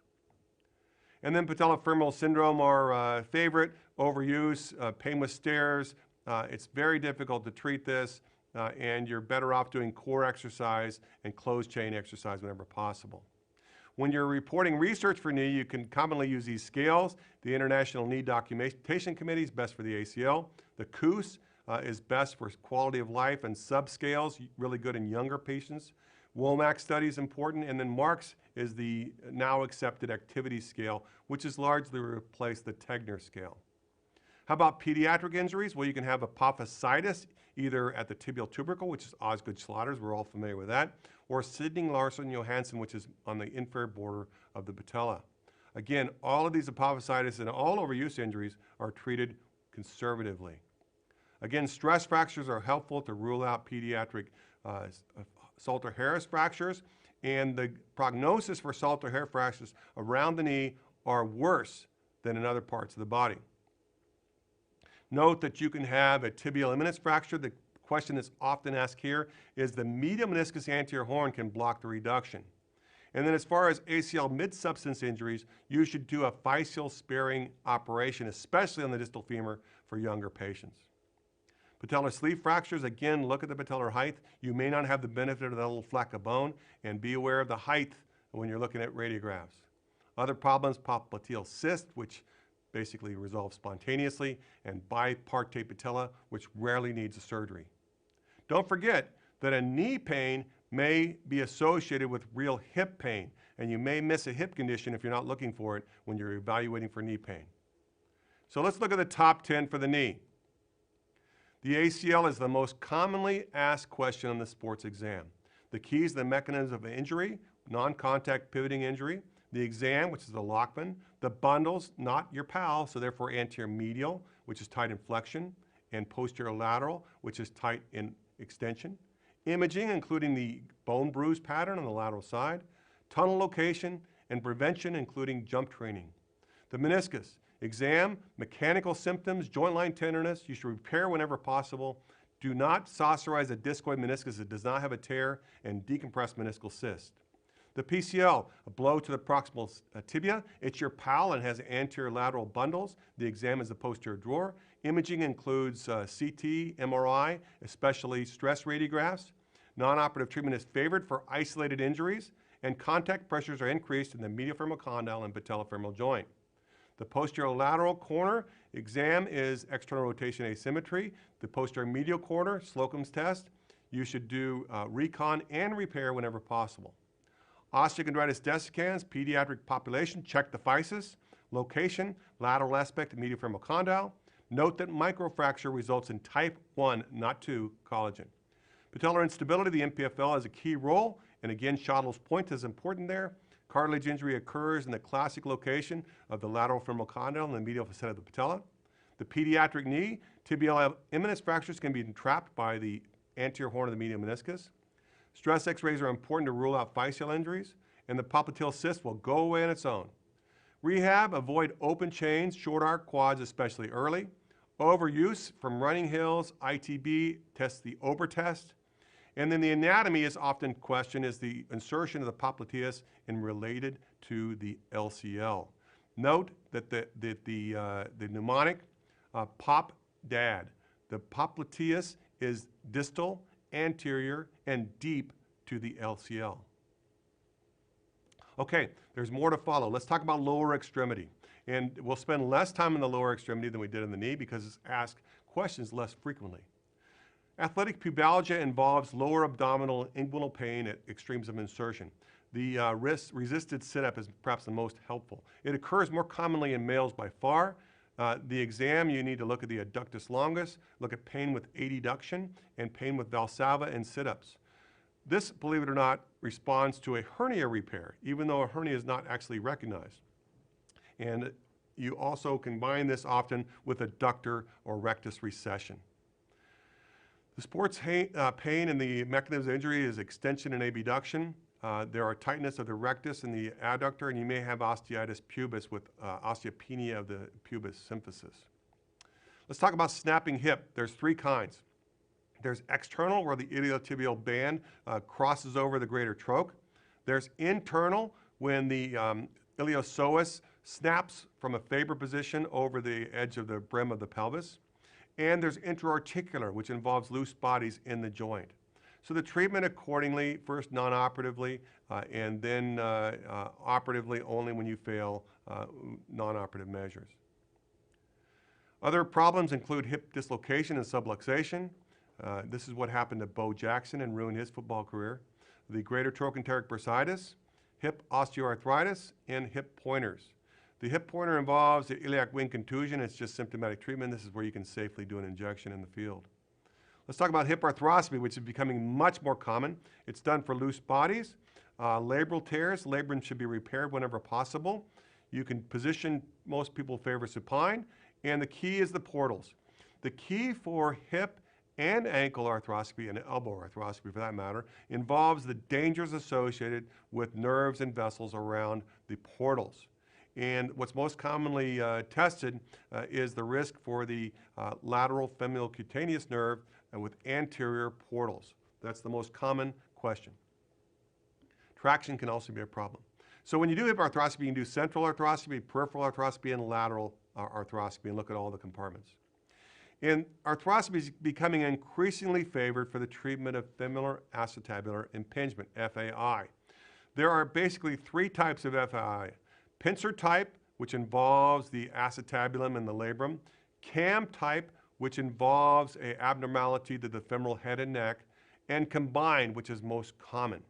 And then patellofemoral syndrome, our favorite, overuse, pain with stairs. It's very difficult to treat this, and you're better off doing core exercise and closed chain exercise whenever possible. When you're reporting research for knee, you can commonly use these scales. The International Knee Documentation Committee is best for the ACL. The KOOS is best for quality of life and subscales, really good in younger patients. Womack study is important, and then Marks is the now accepted activity scale, which has largely replaced the Tegner scale. How about pediatric injuries? Well, you can have apophysitis either at the tibial tubercle, which is Osgood-Schlatter's, we're all familiar with that, or Sidney-Larsen-Johansson, which is on the inferior border of the patella. Again, all of these apophysitis and all overuse injuries are treated conservatively. Again, stress fractures are helpful to rule out pediatric Salter-Harris fractures, and the prognosis for Salter-Harris fractures around the knee are worse than in other parts of the body. Note that you can have a tibial imminence fracture. The question that's often asked here is the medial meniscus anterior horn can block the reduction. And then as far as ACL mid-substance injuries, you should do a physeal sparing operation, especially on the distal femur for younger patients. Patellar sleeve fractures, again, look at the patellar height. You may not have the benefit of that little fleck of bone, and be aware of the height when you're looking at radiographs. Other problems, popliteal cyst, which basically resolves spontaneously, and bipartite patella, which rarely needs a surgery. Don't forget that a knee pain may be associated with real hip pain, and you may miss a hip condition if you're not looking for it when you're evaluating for knee pain. So let's look at the top 10 for the knee. The ACL is the most commonly asked question on the sports exam. The keys, the mechanisms of injury, non-contact pivoting injury, the exam, which is the Lockman, the bundles, not your pal, so therefore anterior medial, which is tight in flexion, and posterior lateral, which is tight in extension. Imaging, including the bone bruise pattern on the lateral side, tunnel location, and prevention, including jump training. The meniscus, exam, mechanical symptoms, joint line tenderness, you should repair whenever possible. Do not saucerize a discoid meniscus that does not have a tear, and decompressed meniscal cyst. The PCL, a blow to the proximal tibia. It's your pal and has anterior lateral bundles. The exam is the posterior drawer. Imaging includes CT, MRI, especially stress radiographs. Non-operative treatment is favored for isolated injuries, and contact pressures are increased in the medial femoral condyle and patellofemoral joint. The posterior lateral corner exam is external rotation asymmetry. The posterior medial corner, Slocum's test. You should do recon and repair whenever possible. Osteochondritis dissecans, pediatric population, check the physis. Location, lateral aspect of medial femoral condyle. Note that microfracture results in type 1, not 2, collagen. Patellar instability, the MPFL has a key role, and again, Schottle's point is important there. Cartilage injury occurs in the classic location of the lateral femoral condyle and the medial facet of the patella. The pediatric knee, tibial imminence fractures can be entrapped by the anterior horn of the medial meniscus. Stress x-rays are important to rule out physeal injuries, and the popliteal cyst will go away on its own. Rehab, avoid open chains, short arc quads, especially early. Overuse from running hills, ITB, test the Ober test. And then the anatomy is often questioned, is the insertion of the popliteus and related to the LCL. Note that the mnemonic POP-DAD, the popliteus is distal, anterior, and deep to the LCL. Okay, there's more to follow. Let's talk about lower extremity. And we'll spend less time in the lower extremity than we did in the knee because it's asked questions less frequently. Athletic pubalgia involves lower abdominal inguinal pain at extremes of insertion. The resisted sit-up is perhaps the most helpful. It occurs more commonly in males by far. The exam, you need to look at the adductus longus, look at pain with adduction, and pain with Valsalva and sit-ups. This, believe it or not, responds to a hernia repair, even though a hernia is not actually recognized. And you also combine this often with adductor or rectus recession. The sports pain and the mechanism of injury is extension and abduction. There are tightness of the rectus and the adductor, and you may have osteitis pubis with osteopenia of the pubis symphysis. Let's talk about snapping hip. There's three kinds. There's external, where the iliotibial band crosses over the greater troch. There's internal, when the iliopsoas snaps from a Faber position over the edge of the brim of the pelvis. And there's intra-articular, which involves loose bodies in the joint. So the treatment accordingly, first non-operatively, and then operatively only when you fail non-operative measures. Other problems include hip dislocation and subluxation. This is what happened to Bo Jackson and ruined his football career. The greater trochanteric bursitis, hip osteoarthritis, and hip pointers. The hip pointer involves the iliac wing contusion. It's just symptomatic treatment. This is where you can safely do an injection in the field. Let's talk about hip arthroscopy, which is becoming much more common. It's done for loose bodies. Labral tears, labrum should be repaired whenever possible. You can position, most people favor supine, and the key is the portals. The key for hip and ankle arthroscopy and elbow arthroscopy for that matter involves the dangers associated with nerves and vessels around the portals. And what's most commonly tested is the risk for the lateral femoral cutaneous nerve with anterior portals. That's the most common question. Traction can also be a problem. So when you do hip arthroscopy, you can do central arthroscopy, peripheral arthroscopy, and lateral arthroscopy and look at all the compartments. And arthroscopy is becoming increasingly favored for the treatment of femoral acetabular impingement, FAI. There are basically three types of FAI. Pincer type, which involves the acetabulum and the labrum. Cam type, which involves an abnormality to the femoral head and neck. And combined, which is most common.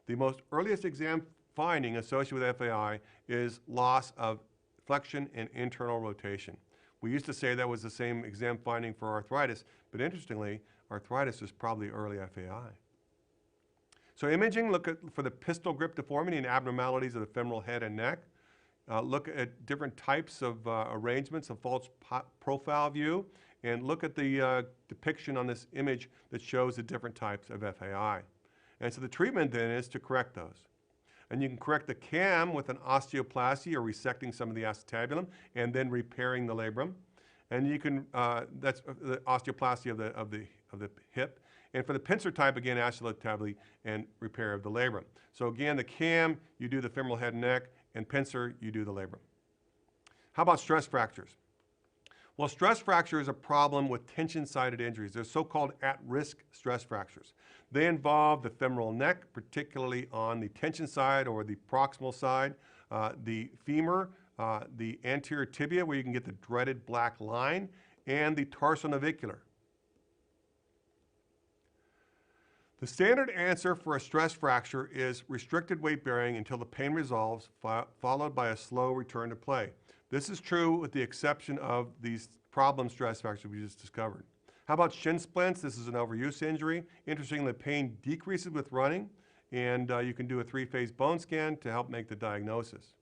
The most earliest exam finding associated with FAI is loss of flexion and internal rotation. We used to say that was the same exam finding for arthritis, but interestingly, arthritis is probably early FAI. So imaging, look for the pistol grip deformity and abnormalities of the femoral head and neck. Look at different types of arrangements of false profile view, and look at the depiction on this image that shows the different types of FAI. And so the treatment then is to correct those. And you can correct the cam with an osteoplasty or resecting some of the acetabulum and then repairing the labrum. And you can, that's the osteoplasty of the hip. And for the pincer type, again, acetabulum and repair of the labrum. So again, the cam, you do the femoral head and neck, and pincer, you do the labrum. How about stress fractures? Well, stress fracture is a problem with tension-sided injuries. They're so-called at-risk stress fractures. They involve the femoral neck, particularly on the tension side or the proximal side, the femur, the anterior tibia, where you can get the dreaded black line, and the tarsonavicular. The standard answer for a stress fracture is restricted weight bearing until the pain resolves, followed by a slow return to play. This is true with the exception of these problem stress fractures we just discovered. How about shin splints? This is an overuse injury. Interestingly, the pain decreases with running, and you can do a 3-phase bone scan to help make the diagnosis.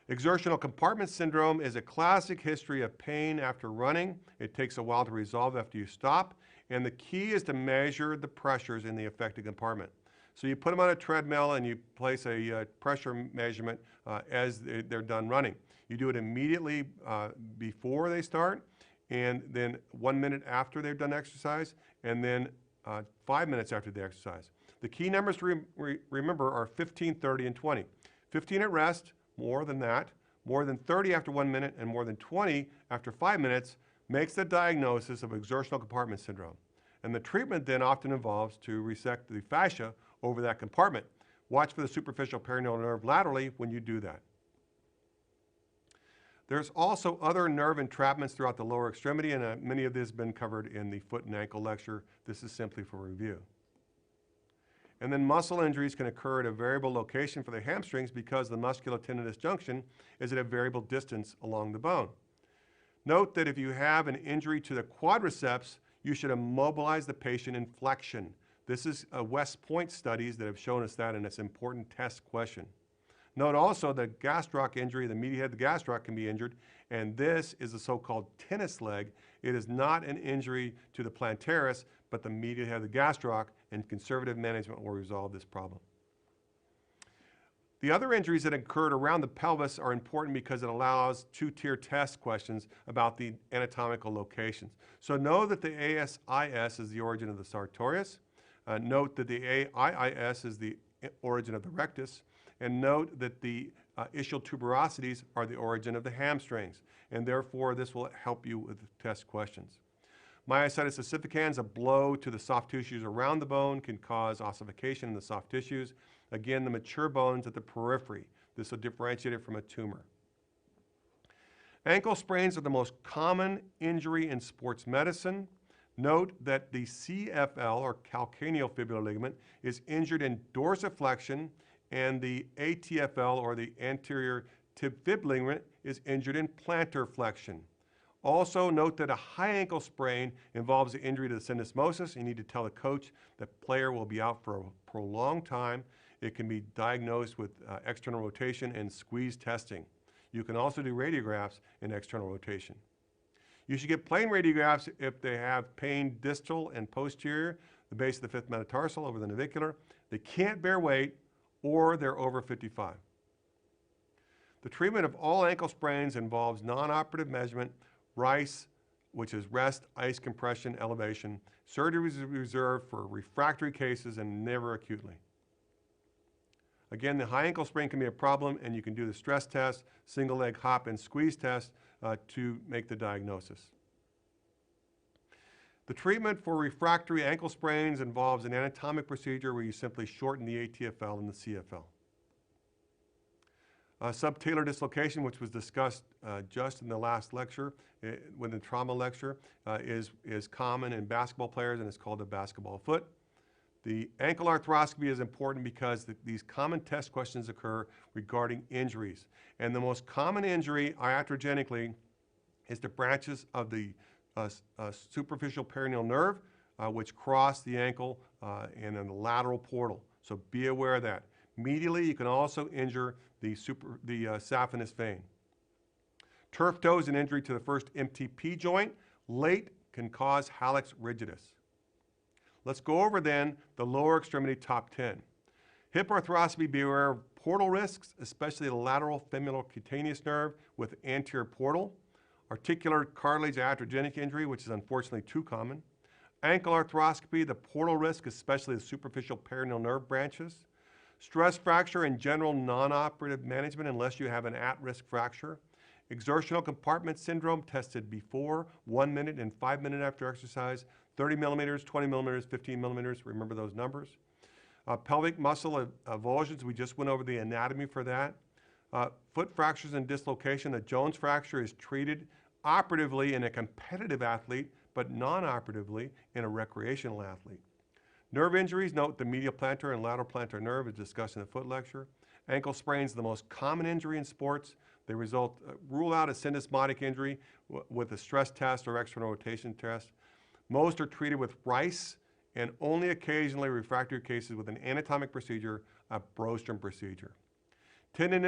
Exertional compartment syndrome is a classic history of pain after running. It takes a while to resolve after you stop, and the key is to measure the pressures in the affected compartment. So you put them on a treadmill and you place a pressure measurement as they're done running. You do it immediately before they start, and then 1 minute after they've done exercise, and then 5 minutes after the exercise. The key numbers to remember are 15, 30, and 20. 15 at rest, more than that, more than 30 after 1 minute, and more than 20 after 5 minutes makes the diagnosis of exertional compartment syndrome. And the treatment then often involves to resect the fascia over that compartment. Watch for the superficial peroneal nerve laterally when you do that. There's also other nerve entrapments throughout the lower extremity, and many of this has been covered in the foot and ankle lecture. This is simply for review. And then muscle injuries can occur at a variable location for the hamstrings because the musculotendinous junction is at a variable distance along the bone. Note that if you have an injury to the quadriceps, you should immobilize the patient in flexion. This is West Point studies that have shown us that, and it's an important test question. Note also that gastroc injury, the medial head of the gastroc can be injured, and this is the so-called tennis leg. It is not an injury to the plantaris, but the medial head of the gastroc, and conservative management will resolve this problem. The other injuries that occurred around the pelvis are important because it allows two-tier test questions about the anatomical locations. So know that the ASIS is the origin of the sartorius. Note that the AIIS is the origin of the rectus. And note that the ischial tuberosities are the origin of the hamstrings. And therefore, this will help you with the test questions. Myositis ossificans, a blow to the soft tissues around the bone, can cause ossification in the soft tissues. Again, the mature bones at the periphery. This will differentiate it from a tumor. Ankle sprains are the most common injury in sports medicine. Note that the CFL, or calcaneal fibular ligament, is injured in dorsiflexion, and the ATFL, or the anterior tib fib ligament, is injured in plantar flexion. Also note that a high ankle sprain involves the injury to the syndesmosis. You need to tell the coach that player will be out for a prolonged time. It can be diagnosed with external rotation and squeeze testing. You can also do radiographs in external rotation. You should get plain radiographs if they have pain distal and posterior, the base of the fifth metatarsal over the navicular. They can't bear weight or they're over 55. The treatment of all ankle sprains involves non-operative measurement, RICE, which is rest, ice compression, elevation. Surgery is reserved for refractory cases and never acutely. Again, the high ankle sprain can be a problem, and you can do the stress test, single leg hop and squeeze test to make the diagnosis. The treatment for refractory ankle sprains involves an anatomic procedure where you simply shorten the ATFL and the CFL. Subtalar dislocation, which was discussed just in the last lecture, with the trauma lecture, is common in basketball players, and it's called a basketball foot. The ankle arthroscopy is important because these common test questions occur regarding injuries. And the most common injury iatrogenically is the branches of the superficial peroneal nerve, which cross the ankle and in the lateral portal. So be aware of that. Medially, you can also injure the saphenous vein. Turf toe is an injury to the first MTP joint. Late can cause hallux rigidus. Let's go over then the lower extremity top 10. Hip arthroscopy, be aware of portal risks, especially the lateral femorocutaneous nerve with anterior portal. Articular cartilage iatrogenic injury, which is unfortunately too common. Ankle arthroscopy, the portal risk, especially the superficial peroneal nerve branches. Stress fracture and general non-operative management unless you have an at-risk fracture. Exertional compartment syndrome tested before, 1 minute and 5 minutes after exercise. 30 millimeters, 20 millimeters, 15 millimeters, remember those numbers. Pelvic muscle avulsions, we just went over the anatomy for that. Foot fractures and dislocation, the Jones fracture is treated operatively in a competitive athlete, but non-operatively in a recreational athlete. Nerve injuries, note the medial plantar and lateral plantar nerve is discussed in the foot lecture. Ankle sprains, the most common injury in sports. They rule out a syndesmotic injury with a stress test or external rotation test. Most are treated with RICE and only occasionally refractory cases with an anatomic procedure, a Brostrom procedure. Tendon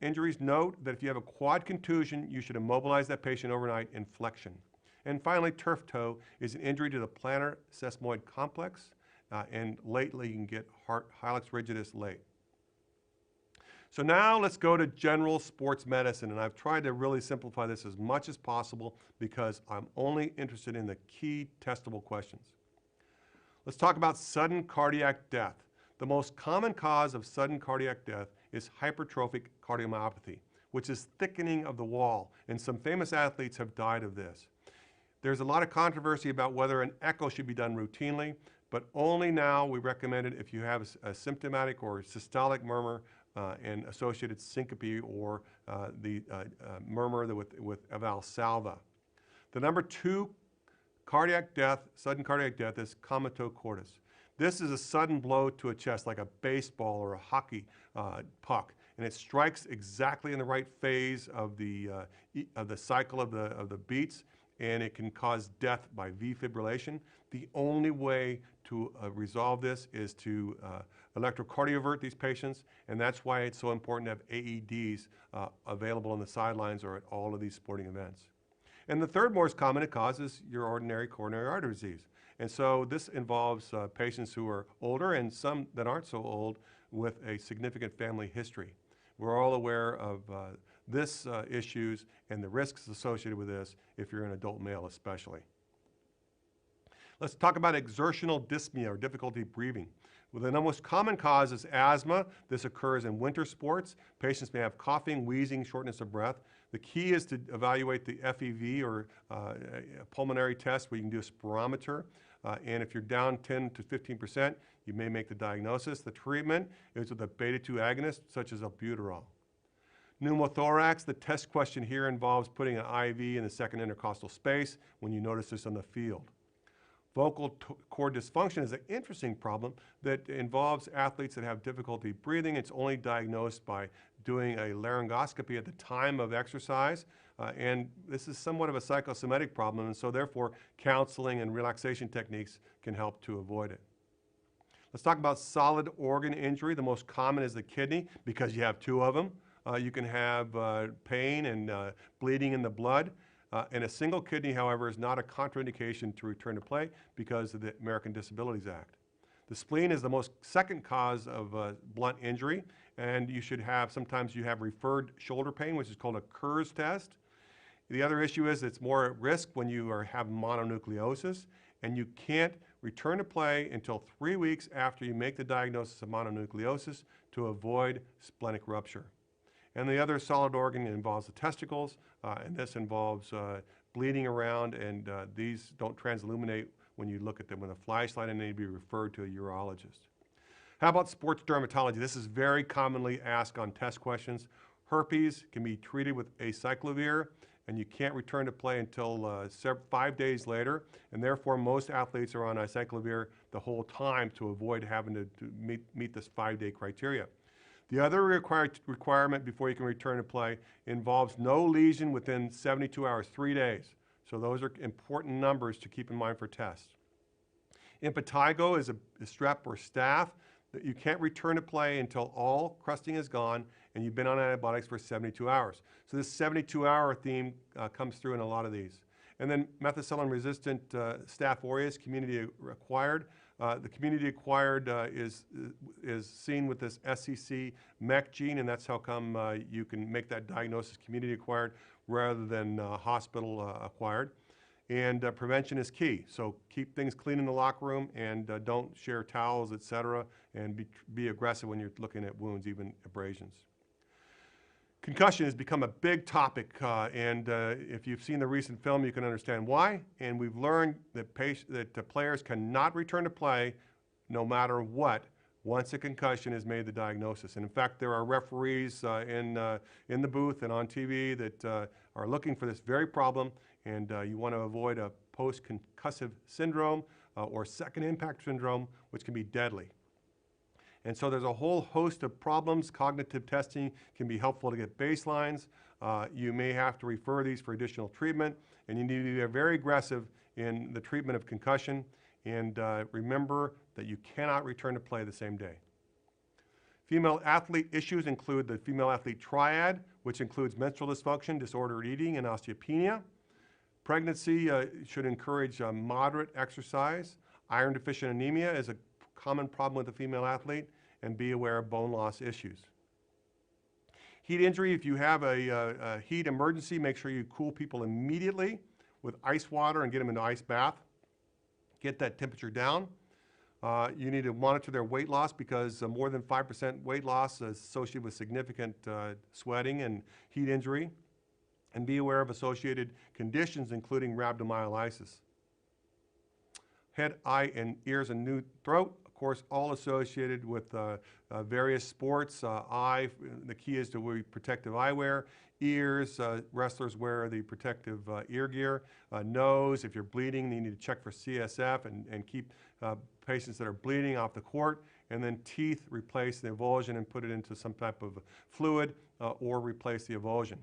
injuries, note that if you have a quad contusion, you should immobilize that patient overnight in flexion. And finally, turf toe is an injury to the plantar sesamoid complex, and lately you can get hallux rigidus late. So now let's go to general sports medicine, and I've tried to really simplify this as much as possible because I'm only interested in the key testable questions. Let's talk about sudden cardiac death. The most common cause of sudden cardiac death is hypertrophic cardiomyopathy, which is thickening of the wall, and some famous athletes have died of this. There's a lot of controversy about whether an echo should be done routinely, but only now we recommend it if you have a symptomatic or systolic murmur and associated syncope or the murmur with Valsalva. The number 2 cardiac death, sudden cardiac death, is comatose cordis. This is a sudden blow to a chest like a baseball or a hockey puck, and it strikes exactly in the right phase of the cycle of the beats, and it can cause death by V fibrillation. The only way to resolve this is to electrocardiovert these patients, and that's why it's so important to have AEDs available on the sidelines or at all of these sporting events. And the third most common cause is your ordinary coronary artery disease. And so this involves patients who are older and some that aren't so old with a significant family history. We're all aware of this issues and the risks associated with this if you're an adult male especially. Let's talk about exertional dyspnea or difficulty breathing. Well, the most common cause is asthma. This occurs in winter sports. Patients may have coughing, wheezing, shortness of breath. The key is to evaluate the FEV or a pulmonary test where you can do a spirometer. And if you're down 10 to 15%, you may make the diagnosis. The treatment is with a beta-2 agonist such as albuterol. Pneumothorax, the test question here involves putting an IV in the second intercostal space when you notice this on the field. Vocal cord dysfunction is an interesting problem that involves athletes that have difficulty breathing. It's only diagnosed by doing a laryngoscopy at the time of exercise, and this is somewhat of a psychosomatic problem, and so therefore counseling and relaxation techniques can help to avoid it. Let's talk about solid organ injury. The most common is the kidney because you have 2 of them. You can have pain and bleeding in the blood. And a single kidney, however, is not a contraindication to return to play because of the American Disabilities Act. The spleen is the most second cause of blunt injury, and you should have, sometimes you have referred shoulder pain, which is called a Kerr's test. The other issue is it's more at risk when you have mononucleosis, and you can't return to play until 3 weeks after you make the diagnosis of mononucleosis to avoid splenic rupture. And the other solid organ involves the testicles, and this involves bleeding around, and these don't transilluminate when you look at them with a flashlight, and they need to be referred to a urologist. How about sports dermatology? This is very commonly asked on test questions. Herpes can be treated with acyclovir, and you can't return to play until 5 days later, and therefore most athletes are on acyclovir the whole time to avoid having to meet this 5-day criteria. The other requirement before you can return to play involves no lesion within 72 hours, 3 days. So those are important numbers to keep in mind for tests. Impetigo is a strep or staph that you can't return to play until all crusting is gone and you've been on antibiotics for 72 hours. So this 72-hour theme comes through in a lot of these. And then methicillin-resistant Staph aureus, community-acquired. The community-acquired is seen with this SCC MEC gene, and that's how come you can make that diagnosis community-acquired rather than hospital-acquired. And prevention is key. So keep things clean in the locker room and don't share towels, et cetera, and be aggressive when you're looking at wounds, even abrasions. Concussion has become a big topic, and if you've seen the recent film, you can understand why. And we've learned that players cannot return to play no matter what once a concussion is made the diagnosis. And in fact, there are referees in the booth and on TV that are looking for this very problem, and you want to avoid a post-concussive syndrome or second impact syndrome, which can be deadly. And so there's a whole host of problems. Cognitive testing can be helpful to get baselines. You may have to refer these for additional treatment, and you need to be very aggressive in the treatment of concussion. And remember that you cannot return to play the same day. Female athlete issues include the female athlete triad, which includes menstrual dysfunction, disordered eating, and osteopenia. Pregnancy should encourage moderate exercise. Iron deficient anemia is a common problem with the female athlete, and be aware of bone loss issues. Heat injury, if you have a heat emergency, make sure you cool people immediately with ice water and get them into ice bath. Get that temperature down. You need to monitor their weight loss because more than 5% weight loss is associated with significant sweating and heat injury. And be aware of associated conditions, including rhabdomyolysis. Head, eye, and ears and throat, of course, all associated with various sports. Eye, the key is to wear protective eyewear. Ears, wrestlers wear the protective ear gear. Nose, if you're bleeding, you need to check for CSF and keep patients that are bleeding off the court. And then teeth, replace the avulsion and put it into some type of fluid or replace the avulsion.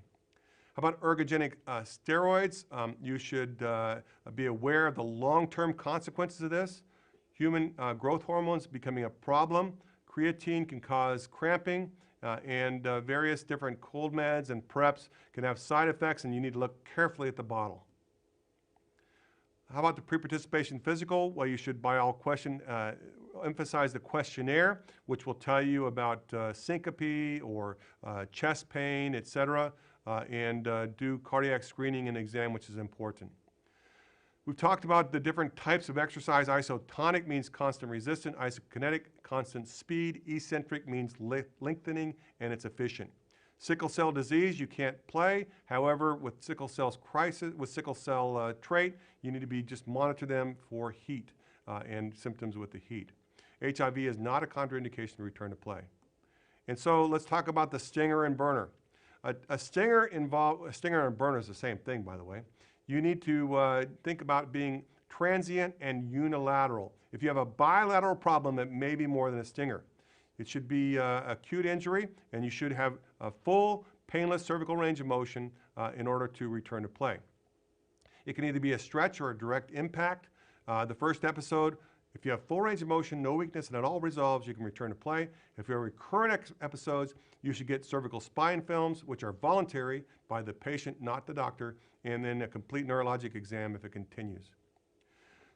How about ergogenic steroids? You should be aware of the long-term consequences of this. Human growth hormones becoming a problem. Creatine can cause cramping, and various different cold meds and preps can have side effects, and you need to look carefully at the bottle. How about the pre-participation physical? Well, you should, by all question, emphasize the questionnaire, which will tell you about syncope or chest pain, et cetera. And do cardiac screening and exam, which is important. We've talked about the different types of exercise. Isotonic means constant resistance. Isokinetic, constant speed. Eccentric means lengthening, and it's efficient. Sickle cell disease, you can't play. However, with sickle cell trait, you need to just monitor them for heat and symptoms with the heat. HIV is not a contraindication to return to play. And so let's talk about the stinger and burner. A stinger and a burner is the same thing, by the way. You need to think about being transient and unilateral. If you have a bilateral problem, it may be more than a stinger. It should be acute injury, and you should have a full, painless cervical range of motion in order to return to play. It can either be a stretch or a direct impact. The first episode If you have full range of motion, no weakness, and it all resolves, you can return to play. If you have recurrent episodes, you should get cervical spine films, which are voluntary by the patient, not the doctor, and then a complete neurologic exam if it continues.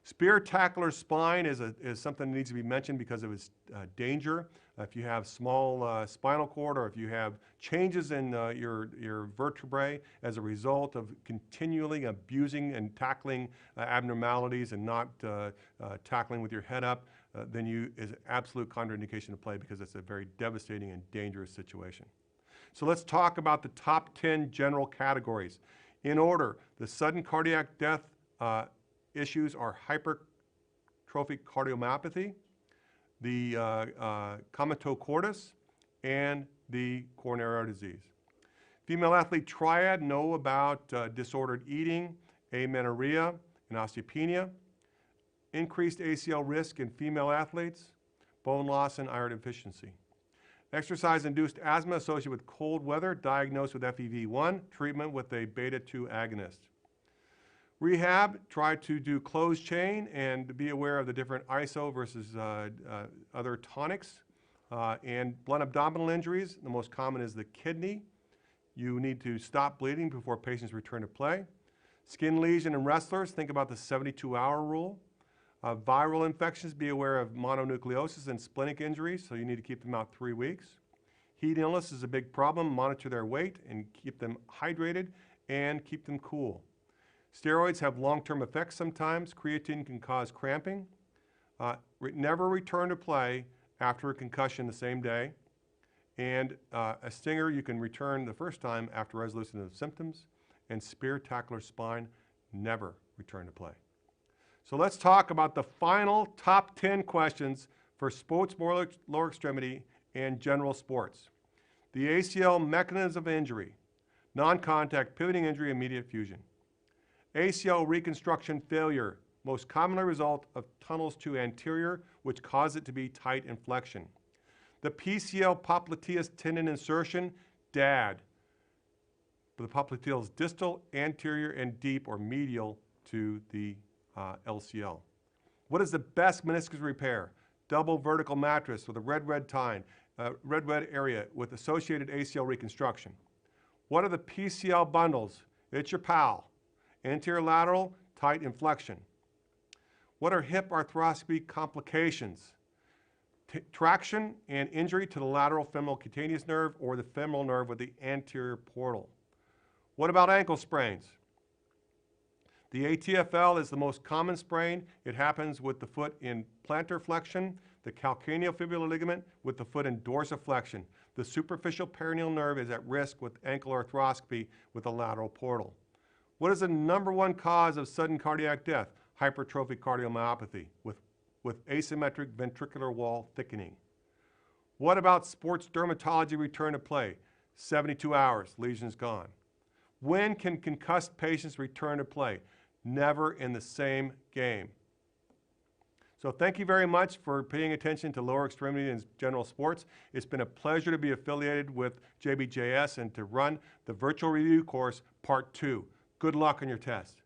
Spear tackler spine is something that needs to be mentioned because of its danger. If you have small spinal cord, or if you have changes in your vertebrae as a result of continually abusing and tackling abnormalities and not tackling with your head up, then is absolute contraindication to play because it's a very devastating and dangerous situation. So let's talk about the top 10 general categories. In order, the sudden cardiac death issues are hypertrophic cardiomyopathy, the comatocortis, and the coronary disease. Female athlete triad know about disordered eating, amenorrhea, and osteopenia, increased ACL risk in female athletes, bone loss, and iron deficiency. Exercise-induced asthma associated with cold weather, diagnosed with FEV1, treatment with a beta-2 agonist. Rehab, try to do closed chain and be aware of the different ISO versus other tonics. And blunt abdominal injuries, the most common is the kidney. You need to stop bleeding before patients return to play. Skin lesion in wrestlers, think about the 72-hour rule. Viral infections, be aware of mononucleosis and splenic injuries, so you need to keep them out 3 weeks. Heat illness is a big problem. Monitor their weight and keep them hydrated and keep them cool. Steroids have long-term effects sometimes. Creatine can cause cramping. Never return to play after a concussion the same day. And a stinger, you can return the first time after resolution of symptoms. And spear tackler spine, never return to play. So let's talk about the final top 10 questions for sports lower extremity and general sports. The ACL mechanism of injury, non-contact pivoting injury, immediate fusion. ACL reconstruction failure, most commonly result of tunnels to anterior, which cause it to be tight in flexion. The PCL popliteus tendon insertion, DAD. The popliteal is distal, anterior, and deep or medial to the LCL. What is the best meniscus repair? Double vertical mattress with a red area with associated ACL reconstruction. What are the PCL bundles? It's your pal. Anterior lateral, tight inflection. What are hip arthroscopy complications? Traction and injury to the lateral femoral cutaneous nerve or the femoral nerve with the anterior portal. What about ankle sprains? The ATFL is the most common sprain. It happens with the foot in plantar flexion, the calcaneofibular ligament with the foot in dorsiflexion. The superficial peroneal nerve is at risk with ankle arthroscopy with the lateral portal. What is the #1 cause of sudden cardiac death? Hypertrophic cardiomyopathy with asymmetric ventricular wall thickening. What about sports dermatology return to play? 72 hours, lesion's gone. When can concussed patients return to play? Never in the same game. So thank you very much for paying attention to lower extremity and general sports. It's been a pleasure to be affiliated with JBJS and to run the virtual review course, Part 2. Good luck on your test.